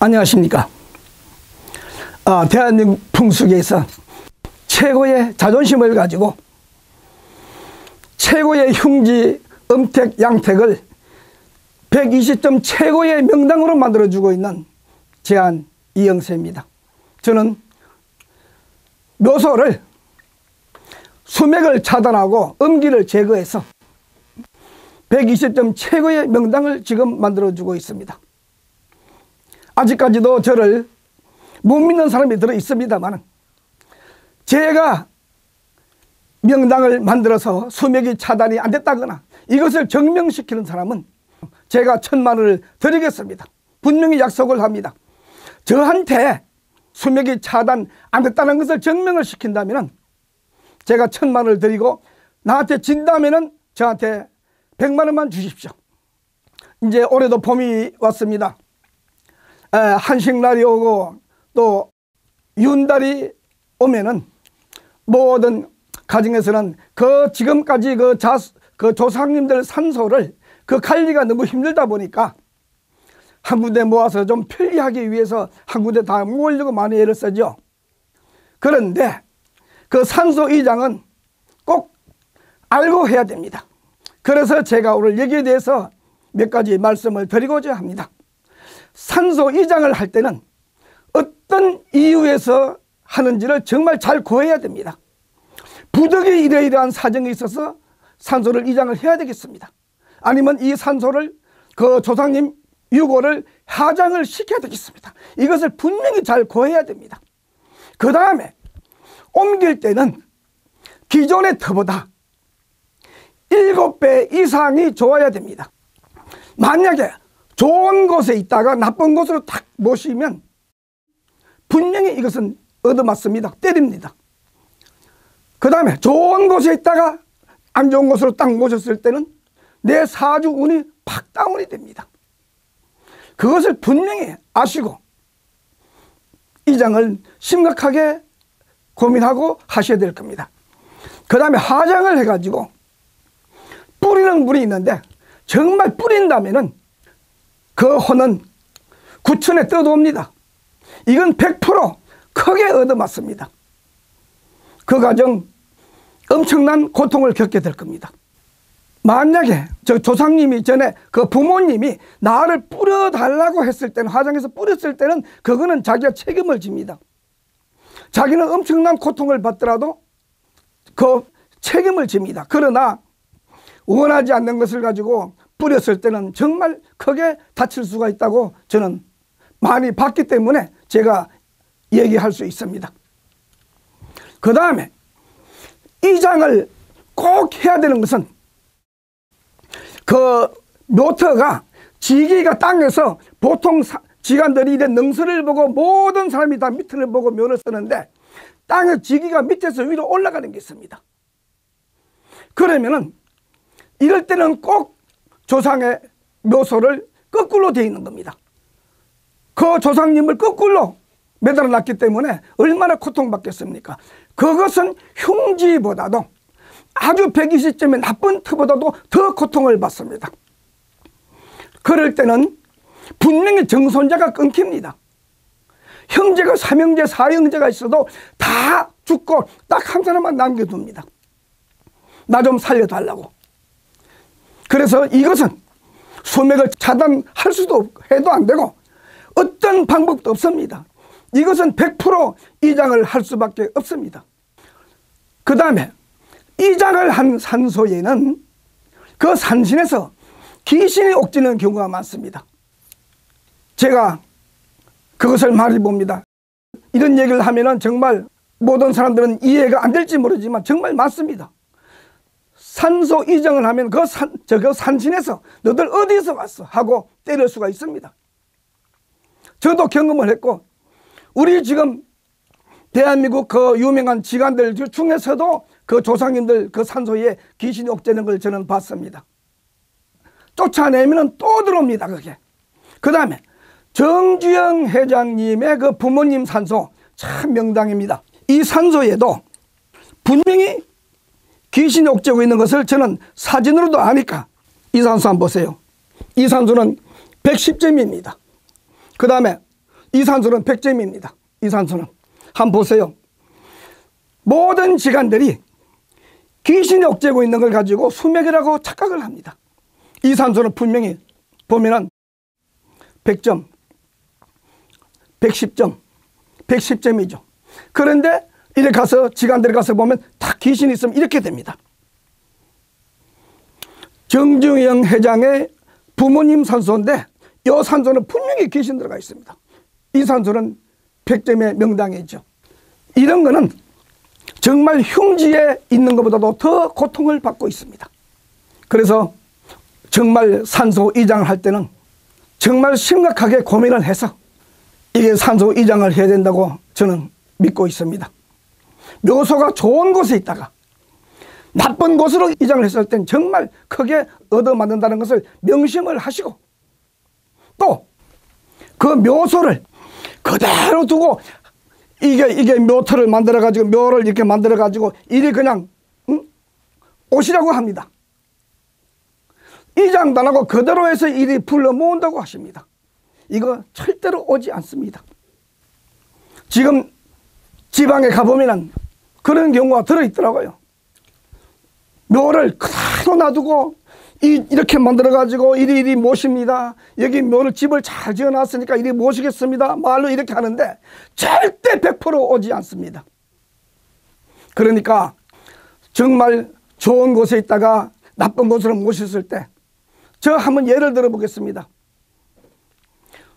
안녕하십니까. 대한민국 풍수계에서 최고의 자존심을 가지고 최고의 흉지, 음택, 양택을 120점 최고의 명당으로 만들어주고 있는 제안 이영세입니다. 저는 묘소를 수맥을 차단하고 음기를 제거해서 120점 최고의 명당을 지금 만들어주고 있습니다. 아직까지도 저를 못 믿는 사람이 들어 있습니다만, 제가 명당을 만들어서 수맥이 차단이 안 됐다거나 이것을 증명시키는 사람은 제가 1000만 원을 드리겠습니다. 분명히 약속을 합니다. 저한테 수맥이 차단 안 됐다는 것을 증명을 시킨다면 제가 1000만 원을 드리고, 나한테 진다면 저한테 100만 원만 주십시오. 이제 올해도 봄이 왔습니다. 한식날이 오고 또 윤달이 오면은 모든 가정에서는 지금까지 그 조상님들 산소를 관리가 너무 힘들다 보니까 한 군데 모아서 좀 편리하기 위해서 한 군데 다 모으려고 많이 애를 쓰죠. 그런데 그 산소 이장은 꼭 알고 해야 됩니다. 그래서 제가 오늘 여기에 대해서 몇 가지 말씀을 드리고자 합니다. 산소 이장을 할 때는 어떤 이유에서 하는지를 정말 잘 구해야 됩니다. 부득이 이러이러한 사정이 있어서 산소를 이장을 해야 되겠습니다. 아니면 이 산소를 그 조상님 유골을 하장을 시켜야 되겠습니다. 이것을 분명히 잘 구해야 됩니다. 그 다음에 옮길 때는 기존의 터보다 7배 이상이 좋아야 됩니다. 만약에 좋은 곳에 있다가 나쁜 곳으로 탁 모시면 분명히 이것은 얻어맞습니다. 때립니다. 그 다음에 좋은 곳에 있다가 안 좋은 곳으로 딱 모셨을 때는 내 사주 운이 팍 다운이 됩니다. 그것을 분명히 아시고 이장을 심각하게 고민하고 하셔야 될 겁니다. 그 다음에 화장을 해가지고 뿌리는 물이 있는데, 정말 뿌린다면은 그 혼은 구천에 떠도옵니다. 이건 100% 크게 얻어맞습니다. 그 과정 엄청난 고통을 겪게 될 겁니다. 만약에 저 조상님이 전에 그 부모님이 나를 뿌려달라고 했을 때는, 화장해서 뿌렸을 때는 그거는 자기가 책임을 집니다. 자기는 엄청난 고통을 받더라도 그 책임을 집니다. 그러나 원하지 않는 것을 가지고 뿌렸을 때는 정말 크게 다칠 수가 있다고 저는 많이 봤기 때문에 제가 얘기할 수 있습니다. 그 다음에 이장을 꼭 해야 되는 것은 그 묘터가 지기가 땅에서 보통 지간들이 이런 능선을 보고 모든 사람이 다 밑을 보고 묘를 쓰는데, 땅의 지기가 밑에서 위로 올라가는 게 있습니다. 그러면은 이럴 때는 꼭 조상의 묘소를 거꾸로 되어 있는 겁니다. 그 조상님을 거꾸로 매달아 놨기 때문에 얼마나 고통받겠습니까? 그것은 흉지보다도 아주 120점의 나쁜 터보다도 더 고통을 받습니다. 그럴 때는 분명히 정손자가 끊깁니다. 형제가 3형제 4형제가 있어도 다 죽고 딱 한 사람만 남겨둡니다. 나 좀 살려달라고. 그래서 이것은 수맥을 차단할 수도 해도 안 되고 어떤 방법도 없습니다. 이것은 100% 이장을 할 수밖에 없습니다. 그 다음에 이장을 한 산소에는 그 산신에서 귀신이 옥지는 경우가 많습니다. 제가 그것을 말해봅니다. 이런 얘기를 하면은 정말 모든 사람들은 이해가 안 될지 모르지만 정말 많습니다. 산소 이장을 하면 그 산신에서 너들 어디서 왔어? 하고 때릴 수가 있습니다. 저도 경험을 했고, 우리 지금 대한민국 그 유명한 지간들 중에서도 그 조상님들 그 산소에 귀신이 옥죄는 걸 저는 봤습니다. 쫓아내면 또 들어옵니다, 그게. 그 다음에 정주영 회장님의 그 부모님 산소 참 명당입니다. 이 산소에도 분명히 귀신이 옥죄고 있는 것을 저는 사진으로도 아니까 이 산소 한번 보세요. 이 산소는 110점입니다. 그 다음에 이 산소는 100점입니다. 이 산소는. 한번 보세요. 모든 질환들이 귀신이 억제고 있는 걸 가지고 수맥이라고 착각을 합니다. 이 산소는 분명히 보면은 100점, 110점, 110점이죠. 그런데 이렇게 가서 질환들에 가서 보면 다 귀신이 있으면 이렇게 됩니다. 정중영 회장의 부모님 산소인데 이 산소는 분명히 귀신 들어가 있습니다. 이 산소는 100점의 명당이죠. 이런 거는 정말 흉지에 있는 것보다도 더 고통을 받고 있습니다. 그래서 정말 산소 이장을 할 때는 정말 심각하게 고민을 해서 이게 산소 이장을 해야 된다고 저는 믿고 있습니다. 묘소가 좋은 곳에 있다가 나쁜 곳으로 이장을 했을 땐 정말 크게 얻어맞는다는 것을 명심을 하시고 또 그 묘소를 그대로 두고 이게 묘터를 만들어 가지고 묘를 이렇게 만들어 가지고 이리 그냥 오시라고 합니다. 이장도 안 하고 그대로 해서 이리 불러 모은다고 하십니다. 이거 절대로 오지 않습니다. 지금 지방에 가보면 그런 경우가 들어있더라고요. 묘를 그대로 놔두고 이렇게 만들어가지고 이리 모십니다. 여기 묘를 집을 잘 지어놨으니까 이리 모시겠습니다. 말로 이렇게 하는데 절대 100% 오지 않습니다. 그러니까 정말 좋은 곳에 있다가 나쁜 곳으로 모셨을 때 저 한번 예를 들어 보겠습니다.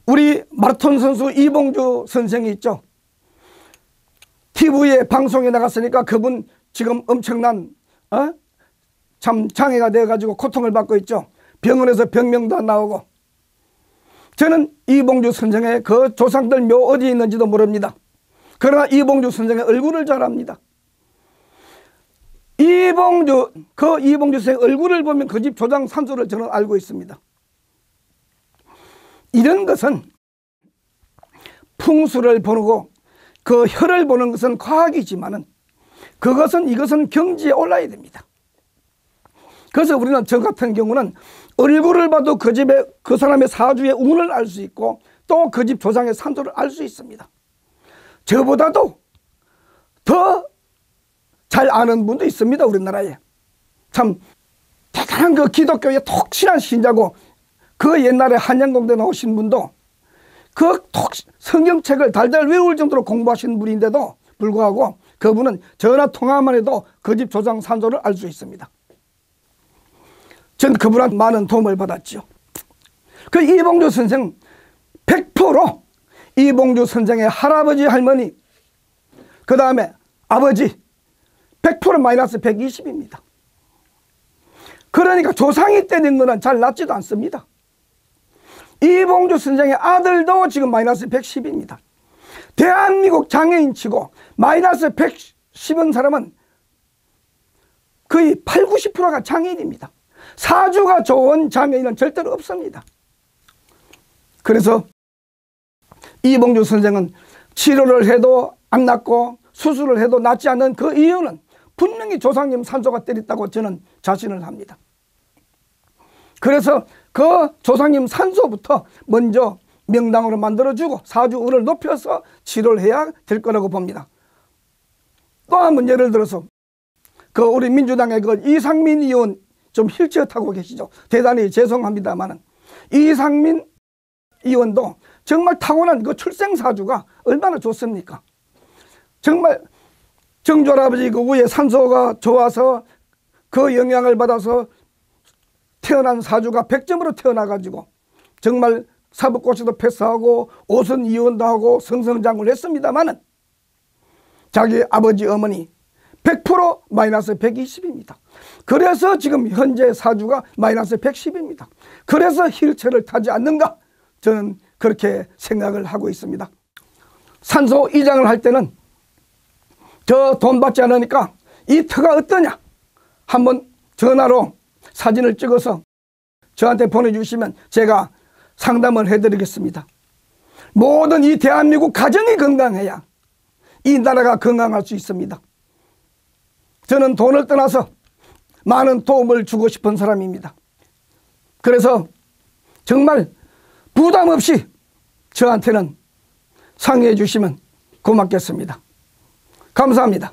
우리 마라톤 선수 이봉주 선생이 있죠. TV에 방송에 나갔으니까 그분 지금 엄청난 참 장애가 되어가지고 고통을 받고 있죠. 병원에서 병명도 안 나오고. 저는 이봉주 선생의 그 조상들 묘 어디에 있는지도 모릅니다. 그러나 이봉주 선생의 얼굴을 잘 압니다. 이봉주 선생의 얼굴을 보면 그 집 조상 산소를 저는 알고 있습니다. 이런 것은 풍수를 보고 그 혈을 보는 것은 과학이지만은 이것은 경지에 올라야 됩니다. 그래서 우리는 저 같은 경우는 얼굴을 봐도 그 집에 그 사람의 사주의 운을 알 수 있고 또 그 집 조상의 산소를 알 수 있습니다. 저보다도 더 잘 아는 분도 있습니다. 우리나라에. 참 대단한 그 기독교의 독실한 신자고 그 옛날에 한양공대 나오신 분도 그 성경책을 달달 외울 정도로 공부하신 분인데도 불구하고 그분은 전화 통화만 해도 그 집 조상 산소를 알 수 있습니다. 전 그분한테 많은 도움을 받았죠. 그 이봉주 선생 100% 이봉주 선생의 할아버지 할머니 그 다음에 아버지 100% 마이너스 120입니다. 그러니까 조상이 때린 거는 잘 낫지도 않습니다. 이봉주 선생의 아들도 지금 마이너스 110입니다. 대한민국 장애인 치고 마이너스 110은 사람은 거의 8, 90%가 장애인입니다. 사주가 좋은 장애인은 절대로 없습니다. 그래서 이봉주 선생은 치료를 해도 안 낫고 수술을 해도 낫지 않는 그 이유는 분명히 조상님 산소가 때렸다고 저는 자신을 합니다. 그래서 그 조상님 산소부터 먼저 명당으로 만들어주고 사주운을 높여서 치료를 해야 될 거라고 봅니다. 또 한 번 예를 들어서 그 우리 민주당의 그 이상민 의원 좀 휠체어 타고 계시죠. 대단히 죄송합니다만 이상민 의원도 정말 타고난 그 출생사주가 얼마나 좋습니까? 정말 정조할아버지 그 위에 산소가 좋아서 그 영향을 받아서 태어난 사주가 100점으로 태어나가지고 정말 사법고시도 패스하고 오선 이혼도 하고 성성장을 했습니다만은 자기 아버지 어머니 100% 마이너스 120입니다. 그래서 지금 현재 사주가 마이너스 110입니다. 그래서 휠체어를 타지 않는가 저는 그렇게 생각을 하고 있습니다. 산소 이장을 할 때는 저 돈 받지 않으니까 이 터가 어떠냐 한번 전화로 사진을 찍어서 저한테 보내주시면 제가 상담을 해드리겠습니다. 모든 이 대한민국 가정이 건강해야 이 나라가 건강할 수 있습니다. 저는 돈을 떠나서 많은 도움을 주고 싶은 사람입니다. 그래서 정말 부담 없이 저한테는 상의해 주시면 고맙겠습니다. 감사합니다.